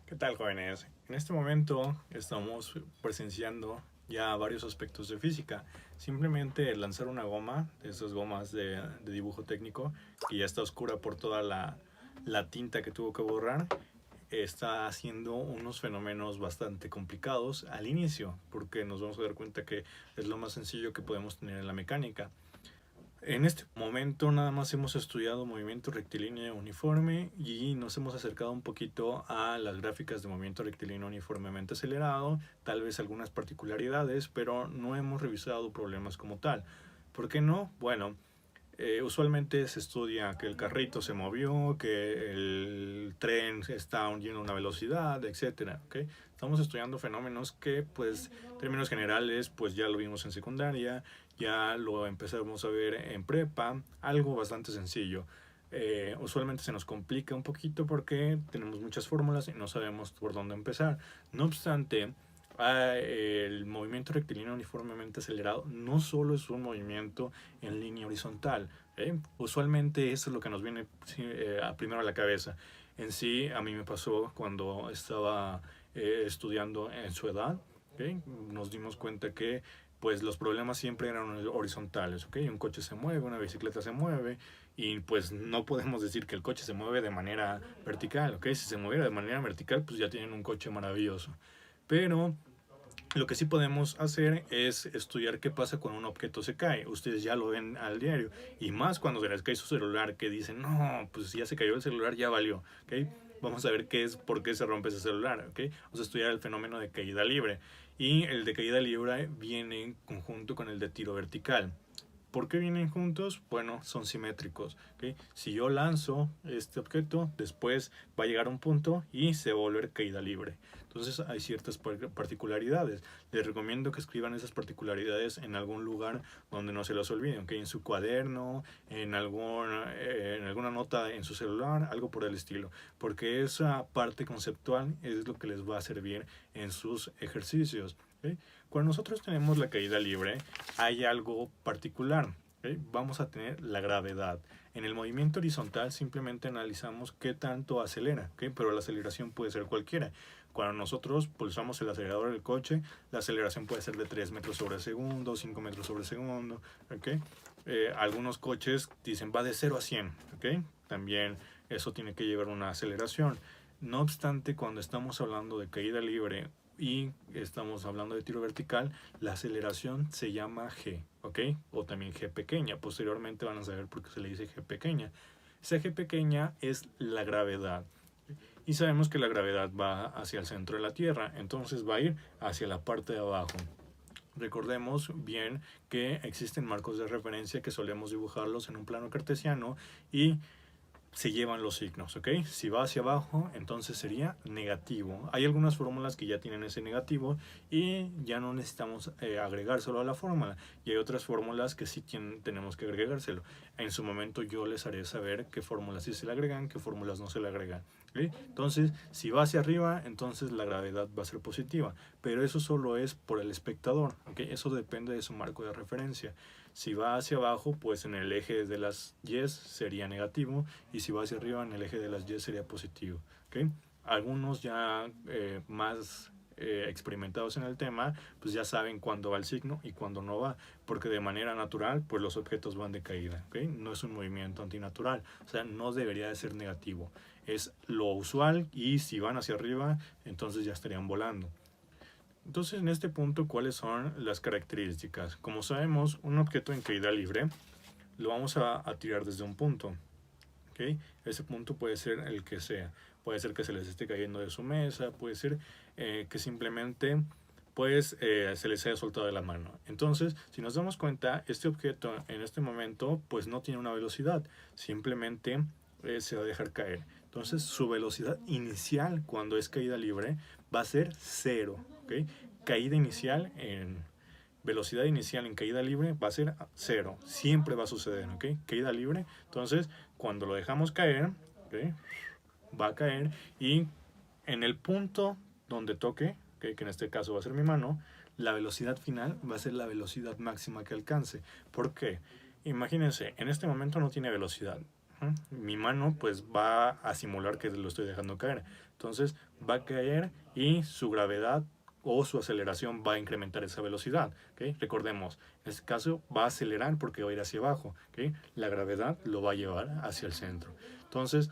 ¿Qué tal, jóvenes? En este momento estamos presenciando ya varios aspectos de física. Simplemente lanzar una goma, de esas gomas de dibujo técnico, que ya está oscura por toda la tinta que tuvo que borrar, está haciendo unos fenómenos bastante complicados al inicio, porque nos vamos a dar cuenta que es lo más sencillo que podemos tener en la mecánica. En este momento nada más hemos estudiado movimiento rectilíneo uniforme y nos hemos acercado un poquito a las gráficas de movimiento rectilíneo uniformemente acelerado, tal vez algunas particularidades, pero no hemos revisado problemas como tal. ¿Por qué no? Bueno, usualmente se estudia que el carrito se movió, que el tren está yendo a una velocidad, etcétera. ¿Okay? Estamos estudiando fenómenos que, pues, en términos generales, pues ya lo vimos en secundaria, ya lo empezamos a ver en prepa, algo bastante sencillo. Usualmente se nos complica un poquito porque tenemos muchas fórmulas y no sabemos por dónde empezar. No obstante, el movimiento rectilíneo uniformemente acelerado no solo es un movimiento en línea horizontal. Usualmente eso es lo que nos viene primero a la cabeza. En sí, a mí me pasó cuando estaba estudiando en su edad. ¿Okay? Nos dimos cuenta que pues los problemas siempre eran horizontales. ¿Okay? Un coche se mueve, una bicicleta se mueve y pues no podemos decir que el coche se mueve de manera vertical. ¿Okay? Si se moviera de manera vertical, pues ya tienen un coche maravilloso. Pero lo que sí podemos hacer es estudiar qué pasa cuando un objeto se cae. Ustedes ya lo ven al diario. Y más cuando se les cae su celular, que dicen, no, pues ya se cayó el celular, ya valió. ¿Okay? Vamos a ver qué es, por qué se rompe ese celular. ¿Okay? Vamos a estudiar el fenómeno de caída libre. Y el de caída libre viene en conjunto con el de tiro vertical. ¿Por qué vienen juntos? Bueno, son simétricos. ¿Okay? Si yo lanzo este objeto, después va a llegar a un punto y se va a volver caída libre. Entonces hay ciertas particularidades. Les recomiendo que escriban esas particularidades en algún lugar donde no se las olviden, ¿okay? En su cuaderno, en alguna nota en su celular, algo por el estilo. Porque esa parte conceptual es lo que les va a servir en sus ejercicios. ¿Okay? Cuando nosotros tenemos la caída libre, hay algo particular. ¿Okay? Vamos a tener la gravedad. En el movimiento horizontal simplemente analizamos qué tanto acelera, ¿okay? Pero la aceleración puede ser cualquiera. Cuando nosotros pulsamos el acelerador del coche, la aceleración puede ser de 3 metros sobre segundo, 5 metros sobre segundo. ¿Okay? Algunos coches dicen va de 0 a 100. ¿Okay? También eso tiene que llevar una aceleración. No obstante, cuando estamos hablando de caída libre y estamos hablando de tiro vertical, la aceleración se llama G, ¿ok? O también G pequeña. Posteriormente van a saber por qué se le dice G pequeña. Esa G pequeña es la gravedad. Y sabemos que la gravedad va hacia el centro de la Tierra, entonces va a ir hacia la parte de abajo. Recordemos bien que existen marcos de referencia que solemos dibujarlos en un plano cartesiano y se llevan los signos, ¿ok? Si va hacia abajo, entonces sería negativo. Hay algunas fórmulas que ya tienen ese negativo y ya no necesitamos agregárselo a la fórmula. Y hay otras fórmulas que sí tenemos que agregárselo. En su momento yo les haré saber qué fórmulas sí se le agregan, qué fórmulas no se le agregan. ¿Okay? Entonces, si va hacia arriba, entonces la gravedad va a ser positiva. Pero eso solo es por el espectador, ¿ok? Eso depende de su marco de referencia. Si va hacia abajo, pues en el eje de las Y sería negativo y si va hacia arriba en el eje de las Y sería positivo. ¿Okay? Algunos ya más experimentados en el tema, pues ya saben cuándo va el signo y cuándo no va, porque de manera natural, pues los objetos van de caída. ¿Okay? No es un movimiento antinatural, o sea, no debería de ser negativo. Es lo usual y si van hacia arriba, entonces ya estarían volando. Entonces, en este punto, ¿cuáles son las características? Como sabemos, un objeto en caída libre lo vamos a tirar desde un punto. ¿Okay? Ese punto puede ser el que sea. Puede ser que se les esté cayendo de su mesa, puede ser que simplemente pues se les haya soltado de la mano. Entonces, si nos damos cuenta, este objeto en este momento pues no tiene una velocidad, simplemente se va a dejar caer. Entonces, su velocidad inicial cuando es caída libre va a ser cero. ¿Okay? Caída inicial en velocidad inicial en caída libre va a ser cero. Siempre va a suceder, ¿ok? Caída libre. Entonces, cuando lo dejamos caer, ¿okay? Va a caer y en el punto donde toque, ¿okay? Que en este caso va a ser mi mano, la velocidad final va a ser la velocidad máxima que alcance. ¿Por qué? Imagínense, en este momento no tiene velocidad. Mi mano pues va a simular que lo estoy dejando caer, Entonces va a caer y su gravedad o su aceleración va a incrementar esa velocidad. ¿Okay? Recordemos, en este caso va a acelerar porque va a ir hacia abajo. ¿Okay? La gravedad lo va a llevar hacia el centro. Entonces,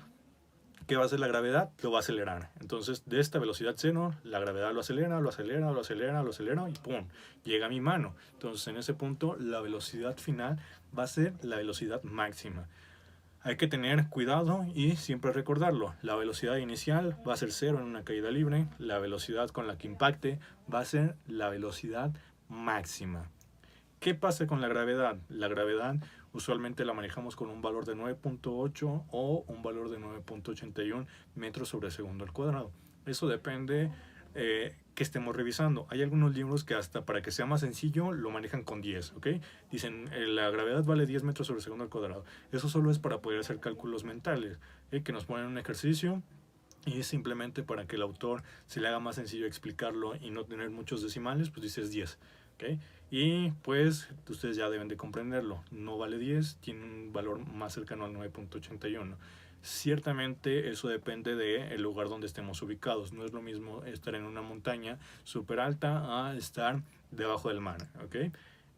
¿qué va a hacer la gravedad? Lo va a acelerar. Entonces, de esta velocidad cero, la gravedad lo acelera, lo acelera, lo acelera, lo acelera y ¡pum! Llega a mi mano. Entonces, en ese punto, la velocidad final va a ser la velocidad máxima. Hay que tener cuidado y siempre recordarlo. La velocidad inicial va a ser cero en una caída libre. La velocidad con la que impacte va a ser la velocidad máxima. ¿Qué pasa con la gravedad? La gravedad usualmente la manejamos con un valor de 9.8 o un valor de 9.81 metros sobre segundo al cuadrado. Eso depende que estemos revisando. Hay algunos libros que hasta para que sea más sencillo lo manejan con 10, ¿ok? Dicen la gravedad vale 10 metros sobre segundo al cuadrado. Eso solo es para poder hacer cálculos mentales, que nos ponen un ejercicio y simplemente para que el autor se le haga más sencillo explicarlo y no tener muchos decimales, pues dices 10. ¿Okay? Y pues ustedes ya deben de comprenderlo. No vale 10, tiene un valor más cercano al 9.81. Ciertamente eso depende del lugar donde estemos ubicados. No es lo mismo estar en una montaña súper alta a estar debajo del mar. ¿Okay?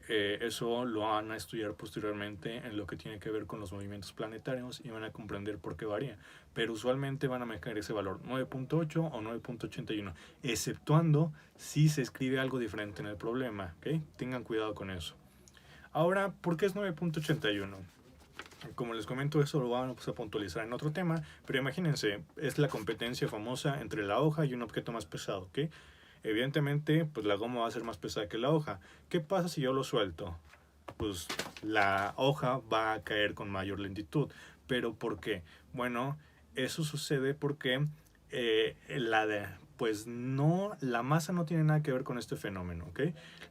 Eso lo van a estudiar posteriormente en lo que tiene que ver con los movimientos planetarios y van a comprender por qué varía. Pero usualmente van a manejar ese valor 9.8 o 9.81, exceptuando si se escribe algo diferente en el problema. ¿Okay? Tengan cuidado con eso. Ahora, ¿por qué es 9.81? Como les comento, eso lo vamos a puntualizar en otro tema, pero imagínense, es la competencia famosa entre la hoja y un objeto más pesado. ¿Okay? Evidentemente, pues la goma va a ser más pesada que la hoja. ¿Qué pasa si yo lo suelto? Pues la hoja va a caer con mayor lentitud. ¿Pero por qué? Bueno, eso sucede porque pues no, la masa no tiene nada que ver con este fenómeno, ¿ok?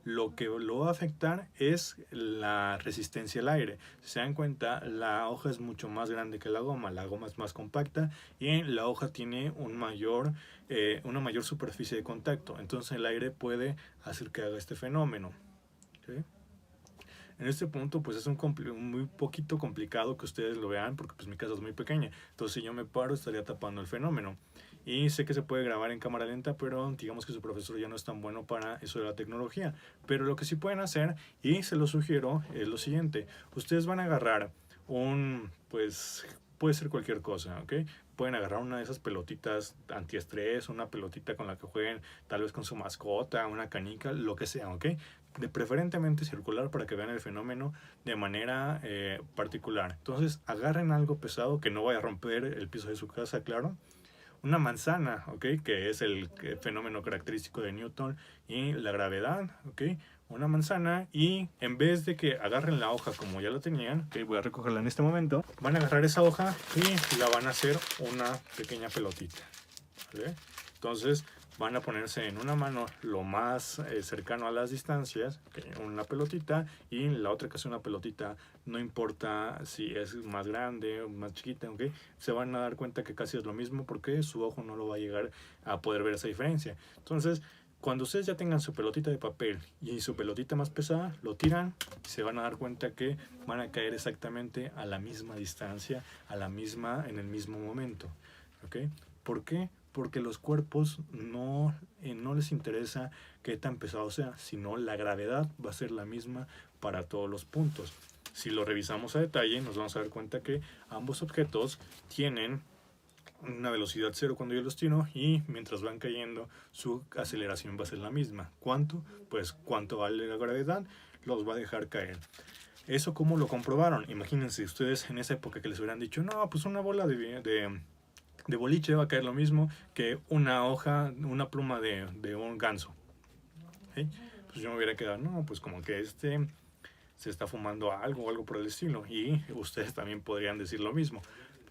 Lo que lo va a afectar es la resistencia al aire. Si se dan cuenta, la hoja es mucho más grande que la goma es más compacta y la hoja tiene una mayor superficie de contacto, entonces el aire puede hacer que haga este fenómeno. ¿Okay? En este punto pues es muy poquito complicado que ustedes lo vean porque pues mi casa es muy pequeña, entonces si yo me paro estaría tapando el fenómeno. Y sé que se puede grabar en cámara lenta, pero digamos que su profesor ya no es tan bueno para eso de la tecnología. Pero lo que sí pueden hacer, y se lo sugiero, es lo siguiente. Ustedes van a agarrar pues puede ser cualquier cosa, ¿ok? Pueden agarrar una de esas pelotitas antiestrés, una pelotita con la que jueguen tal vez con su mascota, una canica, lo que sea, ¿ok? De preferentemente circular para que vean el fenómeno de manera particular. Entonces agarren algo pesado que no vaya a romper el piso de su casa, claro. Una manzana, ¿ok? Que es el fenómeno característico de Newton y la gravedad, ¿ok? Una manzana y en vez de que agarren la hoja como ya la tenían, ¿ok? Voy a recogerla en este momento, van a agarrar esa hoja y la van a hacer una pequeña pelotita, ¿vale? Entonces van a ponerse en una mano lo más cercano a las distancias, ¿okay? Una pelotita, y la otra que es una pelotita, no importa si es más grande o más chiquita, ¿okay? Se van a dar cuenta que casi es lo mismo porque su ojo no lo va a llegar a poder ver esa diferencia. Entonces, cuando ustedes ya tengan su pelotita de papel y su pelotita más pesada, lo tiran y se van a dar cuenta que van a caer exactamente a la misma distancia, en el mismo momento. ¿Okay? ¿Por qué? Porque los cuerpos no les interesa qué tan pesado sea, sino la gravedad va a ser la misma para todos los puntos. Si lo revisamos a detalle, nos vamos a dar cuenta que ambos objetos tienen una velocidad cero cuando yo los tiro y mientras van cayendo su aceleración va a ser la misma. ¿Cuánto? Pues cuánto vale la gravedad los va a dejar caer. ¿Eso cómo lo comprobaron? Imagínense ustedes en esa época que les hubieran dicho, no, pues una bola de boliche va a caer lo mismo que una hoja, una pluma de un ganso. ¿Sí? Pues yo me hubiera quedado, no, pues como que se está fumando algo o algo por el estilo. Y ustedes también podrían decir lo mismo.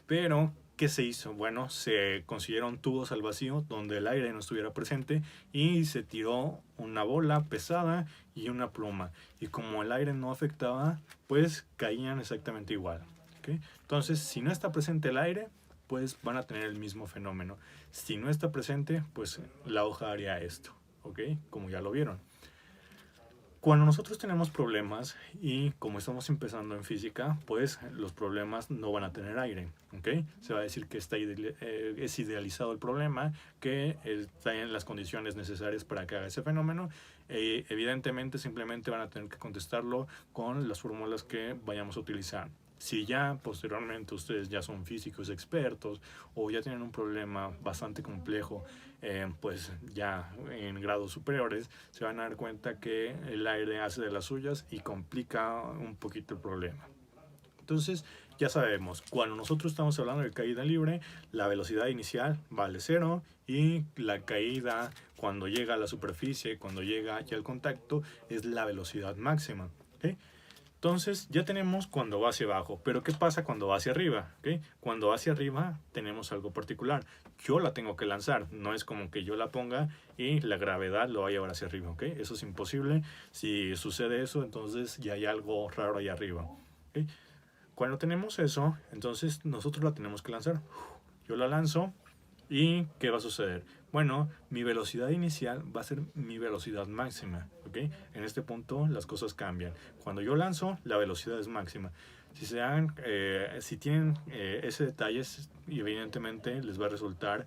Pero, ¿qué se hizo? Bueno, se consiguieron tubos al vacío donde el aire no estuviera presente y se tiró una bola pesada y una pluma. Y como el aire no afectaba, pues caían exactamente igual. ¿Okay? Entonces, si no está presente el aire, pues van a tener el mismo fenómeno. Si no está presente, pues la hoja haría esto, ¿ok? Como ya lo vieron. Cuando nosotros tenemos problemas y como estamos empezando en física, pues los problemas no van a tener aire, ¿ok? Se va a decir que es idealizado el problema, que está en las condiciones necesarias para que haga ese fenómeno. Evidentemente simplemente van a tener que contestarlo con las fórmulas que vayamos a utilizar. Si ya posteriormente ustedes ya son físicos expertos o ya tienen un problema bastante complejo, pues ya en grados superiores, se van a dar cuenta que el aire hace de las suyas y complica un poquito el problema. Entonces, ya sabemos, cuando nosotros estamos hablando de caída libre, la velocidad inicial vale 0 y la caída cuando llega a la superficie, cuando llega ya al contacto, es la velocidad máxima. ¿Okay? Entonces ya tenemos cuando va hacia abajo, pero ¿qué pasa cuando va hacia arriba? ¿Okay? Cuando va hacia arriba tenemos algo particular. Yo la tengo que lanzar, no es como que yo la ponga y la gravedad lo va a llevar hacia arriba. ¿Okay? Eso es imposible. Si sucede eso, entonces ya hay algo raro ahí arriba. ¿Okay? Cuando tenemos eso, entonces nosotros la tenemos que lanzar. Yo la lanzo y ¿qué va a suceder? Bueno, mi velocidad inicial va a ser mi velocidad máxima, ¿ok? En este punto las cosas cambian. Cuando yo lanzo, la velocidad es máxima. Si tienen ese detalle, evidentemente les va a resultar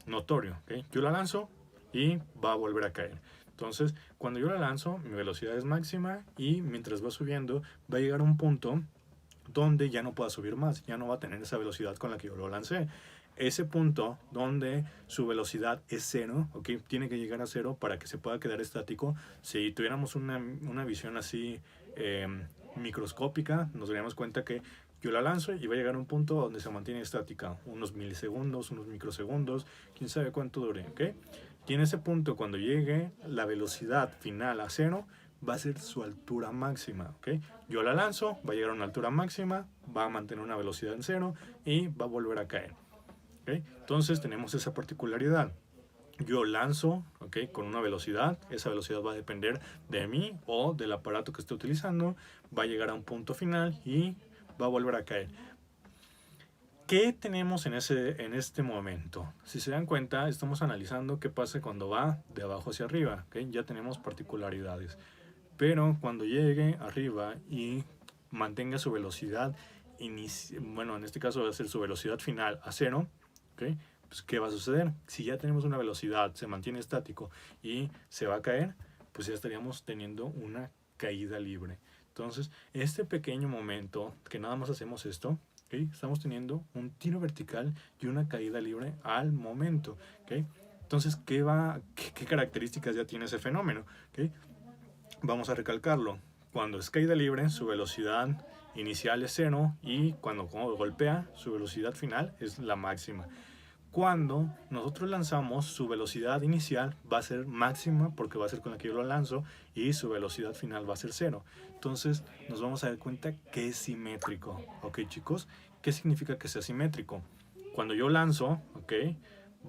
notorio, ¿ok? Yo la lanzo y va a volver a caer. Entonces, cuando yo la lanzo, mi velocidad es máxima y mientras va subiendo, va a llegar a un punto donde ya no pueda subir más, ya no va a tener esa velocidad con la que yo lo lancé. Ese punto donde su velocidad es 0, ¿okay? Tiene que llegar a 0 para que se pueda quedar estático. Si tuviéramos una visión así microscópica, nos daríamos cuenta que yo la lanzo y va a llegar a un punto donde se mantiene estática, unos milisegundos, unos microsegundos, quién sabe cuánto dure, ¿okay? Y en ese punto, cuando llegue la velocidad final a 0, va a ser su altura máxima, ¿ok? Yo la lanzo, va a llegar a una altura máxima, va a mantener una velocidad en 0 y va a volver a caer. ¿Okay? Entonces tenemos esa particularidad. Yo lanzo, ¿okay? Con una velocidad, esa velocidad va a depender de mí o del aparato que esté utilizando, va a llegar a un punto final y va a volver a caer. ¿Qué tenemos en este momento? Si se dan cuenta, estamos analizando qué pasa cuando va de abajo hacia arriba, ¿okay? Ya tenemos particularidades. Pero cuando llegue arriba y mantenga su velocidad bueno, en este caso va a ser su velocidad final a 0, ¿okay? Pues ¿qué va a suceder? Si ya tenemos una velocidad, se mantiene estático y se va a caer, pues ya estaríamos teniendo una caída libre. Entonces, este pequeño momento que nada más hacemos esto, ¿okay? Estamos teniendo un tiro vertical y una caída libre al momento, ¿okay? Entonces, ¿qué características ya tiene ese fenómeno? ¿Okay? Vamos a recalcarlo. Cuando es caída libre, su velocidad inicial es 0 y cuando golpea, su velocidad final es la máxima. Cuando nosotros lanzamos, su velocidad inicial va a ser máxima porque va a ser con la que yo lo lanzo y su velocidad final va a ser 0. Entonces nos vamos a dar cuenta que es simétrico. ¿Ok, chicos? ¿Qué significa que sea simétrico? Cuando yo lanzo, ¿ok?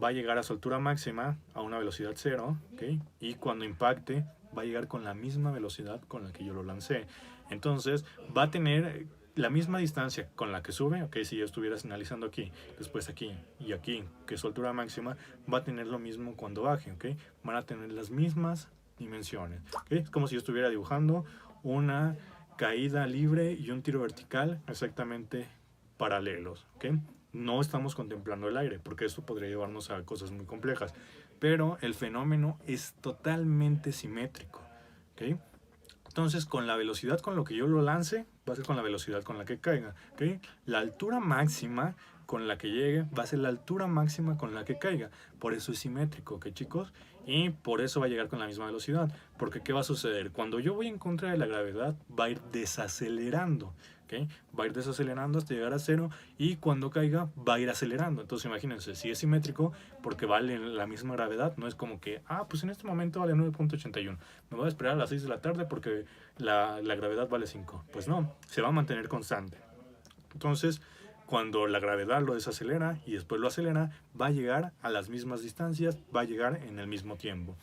Va a llegar a su altura máxima a una velocidad 0, ¿ok? Y cuando impacte va a llegar con la misma velocidad con la que yo lo lancé. Entonces va a tener la misma distancia con la que sube, ok, si yo estuviera analizando aquí, después aquí y aquí, que es su altura máxima, va a tener lo mismo cuando baje, ok, van a tener las mismas dimensiones, ok, es como si yo estuviera dibujando una caída libre y un tiro vertical exactamente paralelos, ok. No estamos contemplando el aire, porque esto podría llevarnos a cosas muy complejas, pero el fenómeno es totalmente simétrico, ¿ok? Entonces, con la velocidad con lo que yo lo lance, va a ser con la velocidad con la que caiga, ¿ok? La altura máxima con la que llegue va a ser la altura máxima con la que caiga. Por eso es simétrico, ¿ok, chicos? Y por eso va a llegar con la misma velocidad. Porque, ¿qué va a suceder? Cuando yo voy en contra de la gravedad, va a ir desacelerando, ¿ok? Va a ir desacelerando hasta llegar a 0 y cuando caiga va a ir acelerando. Entonces imagínense, si es simétrico, porque vale la misma gravedad, no es como que, pues en este momento vale 9.81, me voy a esperar a las 6 de la tarde porque la gravedad vale 5. Pues no, se va a mantener constante. Entonces, cuando la gravedad lo desacelera y después lo acelera, va a llegar a las mismas distancias, va a llegar en el mismo tiempo.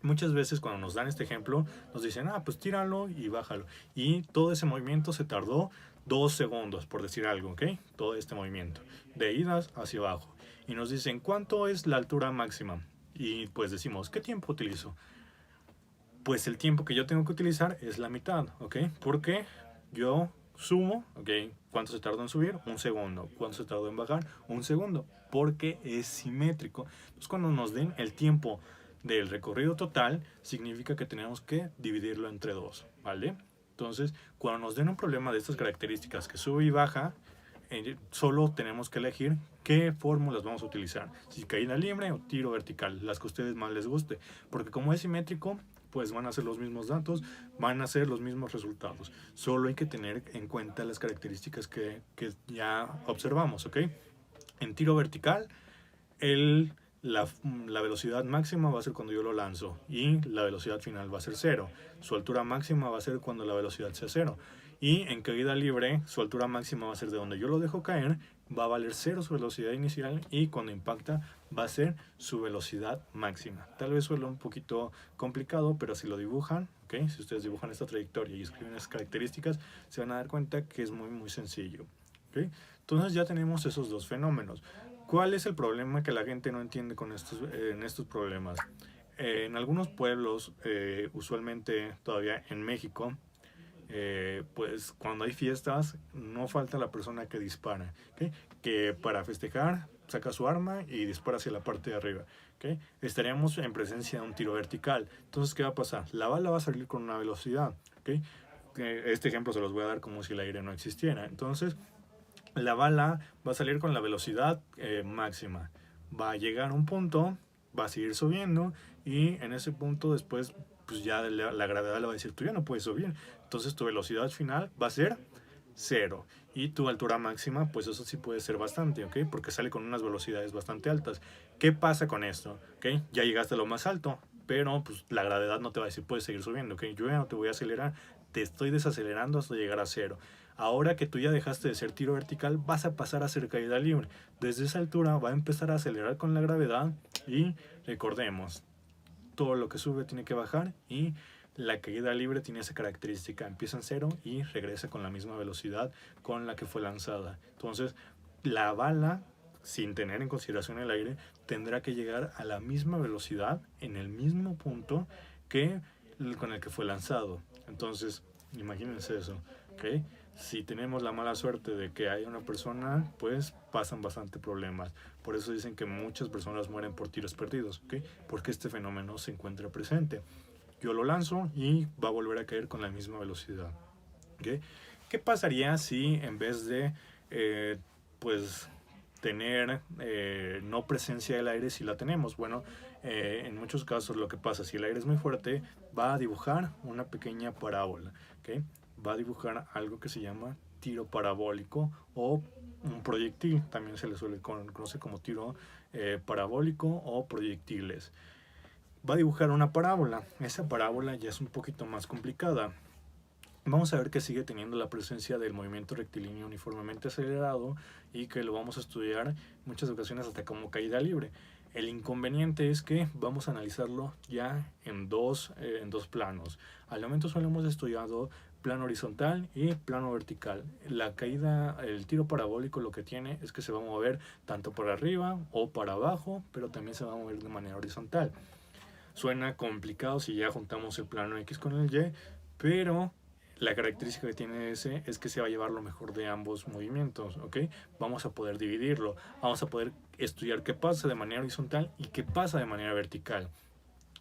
Muchas veces cuando nos dan este ejemplo, nos dicen, pues tíralo y bájalo. Y todo ese movimiento se tardó 2 segundos, por decir algo, ¿ok? Todo este movimiento, de idas hacia abajo. Y nos dicen, ¿cuánto es la altura máxima? Y pues decimos, ¿qué tiempo utilizo? pues el tiempo que yo tengo que utilizar es la mitad, ¿ok? Porque yo sumo, ¿ok? ¿Cuánto se tardó en subir? Un segundo. ¿Cuánto se tardó en bajar? Un segundo. Porque es simétrico. Entonces, cuando nos den el tiempo del recorrido total, significa que tenemos que dividirlo entre dos, ¿vale? Entonces, cuando nos den un problema de estas características que sube y baja, solo tenemos que elegir qué fórmulas vamos a utilizar. Si caída libre o tiro vertical, las que a ustedes más les guste. Porque como es simétrico, pues van a ser los mismos datos, van a ser los mismos resultados. Solo hay que tener en cuenta las características que ya observamos, ¿ok? En tiro vertical, la velocidad máxima va a ser cuando yo lo lanzo y la velocidad final va a ser cero. Su altura máxima va a ser cuando la velocidad sea cero. Y en caída libre, su altura máxima va a ser de donde yo lo dejo caer, va a valer cero su velocidad inicial y cuando impacta va a ser su velocidad máxima. Tal vez suena un poquito complicado, pero si lo dibujan, ¿okay? Si ustedes dibujan esta trayectoria y escriben esas características, se van a dar cuenta que es muy muy sencillo. ¿Okay? Entonces ya tenemos esos dos fenómenos. ¿Cuál es el problema que la gente no entiende con en estos problemas? En algunos pueblos, usualmente todavía en México, pues cuando hay fiestas no falta la persona que dispara, ¿okay? Que para festejar saca su arma y dispara hacia la parte de arriba, ¿okay? Estaríamos en presencia de un tiro vertical. Entonces, ¿qué va a pasar? La bala va a salir con una velocidad, ¿okay? Este ejemplo se los voy a dar como si el aire no existiera. Entonces, la bala va a salir con la velocidad máxima, va a llegar a un punto, va a seguir subiendo y en ese punto después pues ya la gravedad le va a decir tú ya no puedes subir, entonces tu velocidad final va a ser cero y tu altura máxima pues eso sí puede ser bastante, ¿ok? Porque sale con unas velocidades bastante altas. ¿Qué pasa con esto? ¿Ok? Ya llegaste a lo más alto, pero pues la gravedad no te va a decir puedes seguir subiendo, ¿ok? Yo ya no te voy a acelerar, te estoy desacelerando hasta llegar a cero. Ahora que tú ya dejaste de ser tiro vertical, vas a pasar a ser caída libre. Desde esa altura va a empezar a acelerar con la gravedad y recordemos, todo lo que sube tiene que bajar y la caída libre tiene esa característica, empieza en cero y regresa con la misma velocidad con la que fue lanzada. Entonces, la bala, sin tener en consideración el aire, tendrá que llegar a la misma velocidad en el mismo punto que con el que fue lanzado. Entonces, imagínense eso, ¿ok? Si tenemos la mala suerte de que haya una persona, pues pasan bastante problemas. Por eso dicen que muchas personas mueren por tiros perdidos, ¿ok? Porque este fenómeno se encuentra presente. Yo lo lanzo y va a volver a caer con la misma velocidad, ¿ok? ¿Qué pasaría si en vez de, pues, tener no presencia del aire, si la tenemos? Bueno, en muchos casos lo que pasa, si el aire es muy fuerte, va a dibujar una pequeña parábola, ¿ok? Va a dibujar algo que se llama tiro parabólico o un proyectil, también se le suele conocer como tiro parabólico o proyectiles. Va a dibujar una parábola, esa parábola ya es un poquito más complicada. Vamos a ver que sigue teniendo la presencia del movimiento rectilíneo uniformemente acelerado y que lo vamos a estudiar en muchas ocasiones hasta como caída libre. El inconveniente es que vamos a analizarlo ya en dos planos. Al momento solo hemos estudiado plano horizontal y plano vertical. La caída, el tiro parabólico lo que tiene es que se va a mover tanto para arriba o para abajo, pero también se va a mover de manera horizontal. Suena complicado si ya juntamos el plano X con el Y, pero la característica que tiene ese es que se va a llevar lo mejor de ambos movimientos, ¿ok? Vamos a poder dividirlo, vamos a poder estudiar qué pasa de manera horizontal y qué pasa de manera vertical.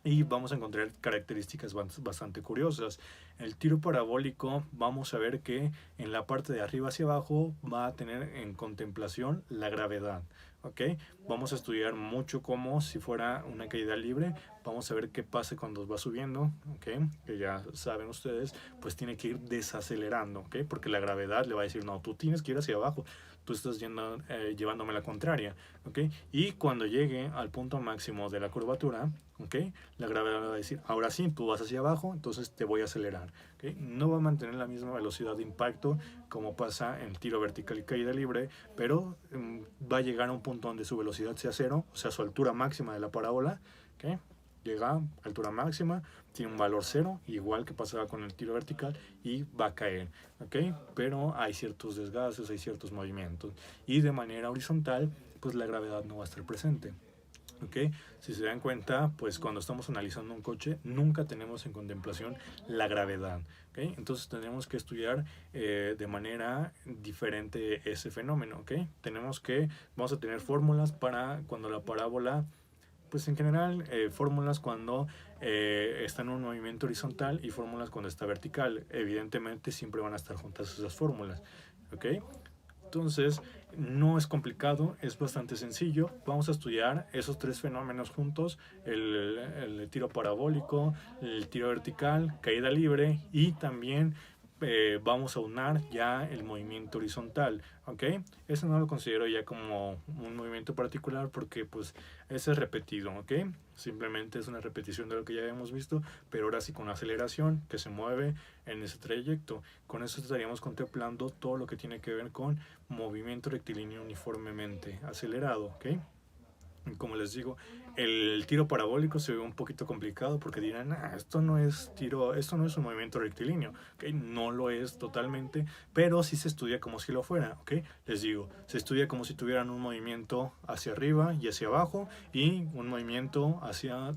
Y vamos a encontrar características bastante curiosas. El tiro parabólico, vamos a ver que en la parte de arriba hacia abajo va a tener en contemplación la gravedad. ¿Ok? Vamos a estudiar mucho como si fuera una caída libre. Vamos a ver qué pasa cuando va subiendo. ¿Ok? Que ya saben ustedes, pues tiene que ir desacelerando. ¿Ok? Porque la gravedad le va a decir, no, tú tienes que ir hacia abajo. Tú estás llevándome la contraria, ¿ok? Y cuando llegue al punto máximo de la curvatura, ¿ok? La gravedad va a decir, ahora sí, tú vas hacia abajo, entonces te voy a acelerar, ¿ok? No va a mantener la misma velocidad de impacto como pasa en tiro vertical y caída libre, pero va a llegar a un punto donde su velocidad sea cero, o sea, su altura máxima de la parábola, ¿ok? Llega a altura máxima, tiene un valor cero, igual que pasaba con el tiro vertical, y va a caer, ¿ok? Pero hay ciertos desgastes, hay ciertos movimientos, y de manera horizontal, pues la gravedad no va a estar presente. ¿ok? Si se dan cuenta, pues cuando estamos analizando un coche, nunca tenemos en contemplación la gravedad, ¿ok? Entonces tenemos que estudiar de manera diferente ese fenómeno, ¿ok? Vamos a tener fórmulas para cuando la parábola, pues en general, fórmulas cuando está en un movimiento horizontal y fórmulas cuando está vertical. Evidentemente siempre van a estar juntas esas fórmulas, ¿ok? Entonces, no es complicado, es bastante sencillo. Vamos a estudiar esos tres fenómenos juntos, el tiro parabólico, el tiro vertical, caída libre y también vamos a unar ya el movimiento horizontal, ¿ok? Eso no lo considero ya como un movimiento particular porque pues ese es repetido, ¿ok? Simplemente es una repetición de lo que ya habíamos visto, pero ahora sí con aceleración que se mueve en ese trayecto. Con eso estaríamos contemplando todo lo que tiene que ver con movimiento rectilíneo uniformemente acelerado, ¿ok? Como les digo, el tiro parabólico se ve un poquito complicado porque dirán, esto no es tiro, esto no es un movimiento rectilíneo, ¿ok? No lo es totalmente, pero sí se estudia como si lo fuera, ¿ok? Les digo, se estudia como si tuvieran un movimiento hacia arriba y hacia abajo y un movimiento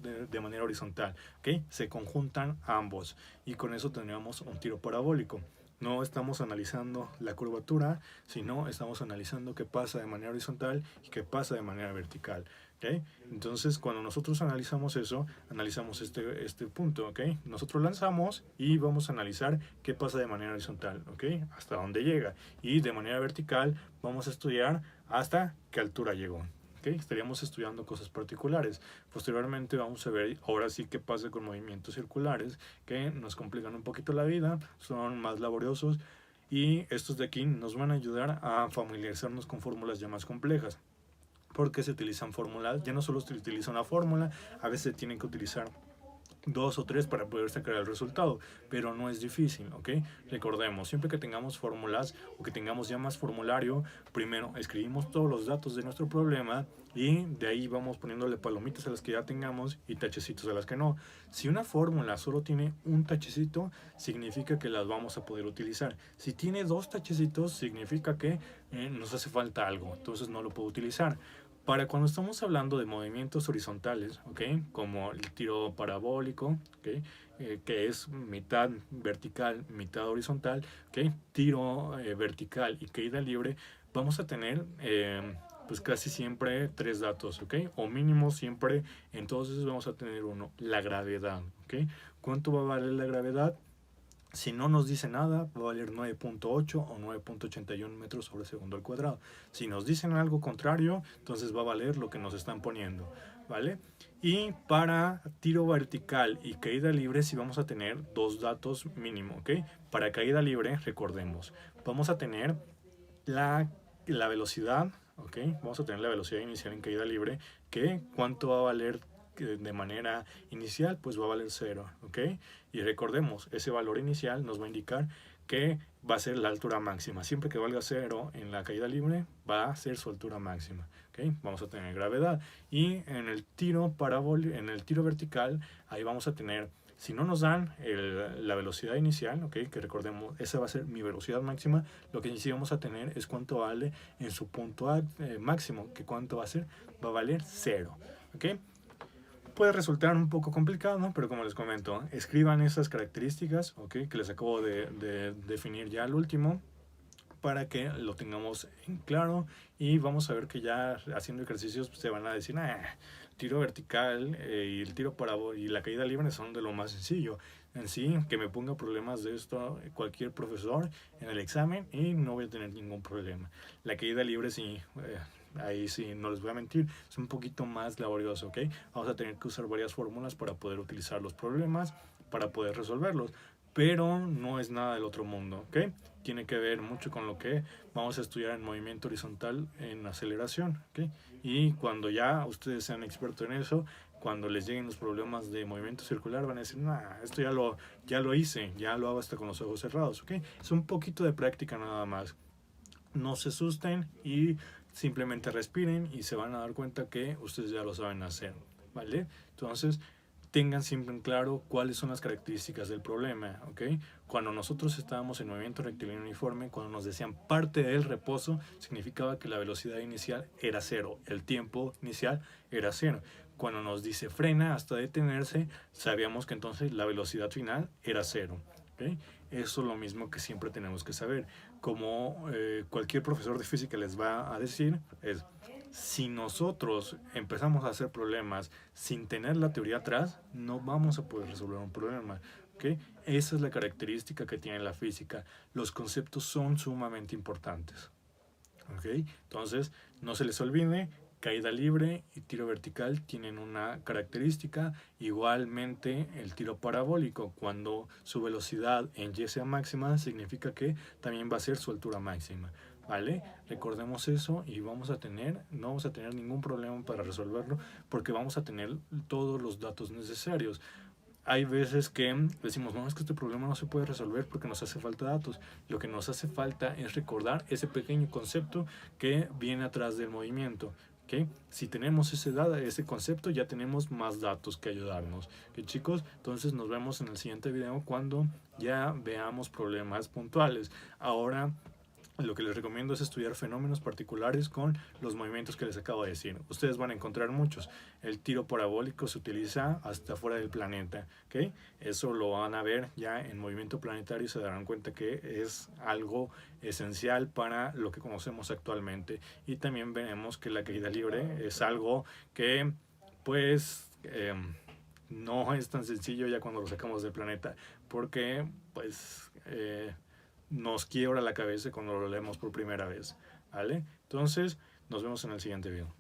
de manera horizontal, ¿ok? Se conjuntan ambos y con eso tendríamos un tiro parabólico. No estamos analizando la curvatura, sino estamos analizando qué pasa de manera horizontal y qué pasa de manera vertical. ¿Okay? Entonces, cuando nosotros analizamos eso, analizamos este punto. ¿Okay? Nosotros lanzamos y vamos a analizar qué pasa de manera horizontal. ¿Okay? Hasta dónde llega. Y de manera vertical vamos a estudiar hasta qué altura llegó. ¿Okay? Estaríamos estudiando cosas particulares. Posteriormente vamos a ver ahora sí qué pasa con movimientos circulares que nos complican un poquito la vida, son más laboriosos y estos de aquí nos van a ayudar a familiarizarnos con fórmulas ya más complejas. Porque se utilizan fórmulas, ya no solo se utiliza una fórmula, a veces se tienen que utilizar dos o tres para poder sacar el resultado, pero no es difícil, ¿ok? Recordemos, siempre que tengamos fórmulas o que tengamos ya más formulario, primero escribimos todos los datos de nuestro problema y de ahí vamos poniéndole palomitas a las que ya tengamos y tachecitos a las que no. Si una fórmula solo tiene un tachecito, significa que las vamos a poder utilizar. Si tiene dos tachecitos, significa que nos hace falta algo, entonces no lo puedo utilizar. Para cuando estamos hablando de movimientos horizontales, ¿ok? Como el tiro parabólico, ¿ok? Que es mitad vertical, mitad horizontal, ¿ok? Tiro vertical y caída libre, vamos a tener pues casi siempre tres datos, ¿ok? O mínimo siempre, entonces vamos a tener uno, la gravedad, ¿ok? ¿Cuánto va a valer la gravedad? Si no nos dice nada, va a valer 9.8 o 9.81 metros sobre segundo al cuadrado. Si nos dicen algo contrario, entonces va a valer lo que nos están poniendo, ¿vale? Y para tiro vertical y caída libre, sí vamos a tener dos datos mínimo, ¿ok? Para caída libre, recordemos, vamos a tener la velocidad, ¿ok? Vamos a tener la velocidad inicial en caída libre, que cuánto va a valer de manera inicial, pues va a valer 0, ¿ok? Y recordemos, ese valor inicial nos va a indicar que va a ser la altura máxima. Siempre que valga 0 en la caída libre, va a ser su altura máxima, ¿ok? Vamos a tener gravedad. Y en el tiro en el tiro vertical, ahí vamos a tener, si no nos dan la velocidad inicial, ¿ok? Que recordemos, esa va a ser mi velocidad máxima, lo que sí vamos a tener es cuánto vale en su punto máximo, que cuánto va a ser, va a valer 0, ¿ok? Puede resultar un poco complicado, pero como les comento, escriban esas características, ¿ok? Que les acabo de definir ya al último, para que lo tengamos en claro y vamos a ver que ya haciendo ejercicios pues, se van a decir, tiro vertical y el tiro parabólico y la caída libre son de lo más sencillo. En sí, que me ponga problemas de esto cualquier profesor en el examen y no voy a tener ningún problema. La caída libre sí, ahí sí, no les voy a mentir, es un poquito más laborioso, ¿ok? Vamos a tener que usar varias fórmulas para poder utilizar los problemas, para poder resolverlos, pero no es nada del otro mundo, ¿ok? Tiene que ver mucho con lo que vamos a estudiar en movimiento horizontal en aceleración, ¿ok? Y cuando ya ustedes sean expertos en eso, cuando les lleguen los problemas de movimiento circular, van a decir, esto ya lo hice, ya lo hago hasta con los ojos cerrados, ¿ok? Es un poquito de práctica nada más. No se asusten y simplemente respiren y se van a dar cuenta que ustedes ya lo saben hacer, ¿vale? Entonces, tengan siempre en claro cuáles son las características del problema, ¿ok? Cuando nosotros estábamos en movimiento rectilíneo uniforme, cuando nos decían parte del reposo, significaba que la velocidad inicial era cero, el tiempo inicial era cero. Cuando nos dice frena hasta detenerse, sabíamos que entonces la velocidad final era cero, ¿ok? Eso es lo mismo que siempre tenemos que saber. Como cualquier profesor de física les va a decir, es si nosotros empezamos a hacer problemas sin tener la teoría atrás, no vamos a poder resolver un problema. ¿Okay? Esa es la característica que tiene la física. Los conceptos son sumamente importantes. ¿Okay? Entonces, no se les olvide, caída libre y tiro vertical tienen una característica. Igualmente, el tiro parabólico, cuando su velocidad en y sea máxima, significa que también va a ser su altura máxima. ¿Vale? Recordemos eso y no vamos a tener ningún problema para resolverlo porque vamos a tener todos los datos necesarios. Hay veces que decimos, no, es que este problema no se puede resolver porque nos hace falta datos. Lo que nos hace falta es recordar ese pequeño concepto que viene atrás del movimiento. ¿Okay? Si tenemos ese concepto, ya tenemos más datos que ayudarnos. ¿Okay, chicos? Entonces nos vemos en el siguiente video cuando ya veamos problemas puntuales. Ahora lo que les recomiendo es estudiar fenómenos particulares con los movimientos que les acabo de decir. Ustedes van a encontrar muchos. El tiro parabólico se utiliza hasta fuera del planeta. ¿Okay? Eso lo van a ver ya en movimiento planetario y se darán cuenta que es algo esencial para lo que conocemos actualmente. Y también veremos que la caída libre es algo que pues no es tan sencillo ya cuando lo sacamos del planeta porque pues nos quiebra la cabeza cuando lo leemos por primera vez, ¿vale? Entonces, nos vemos en el siguiente video.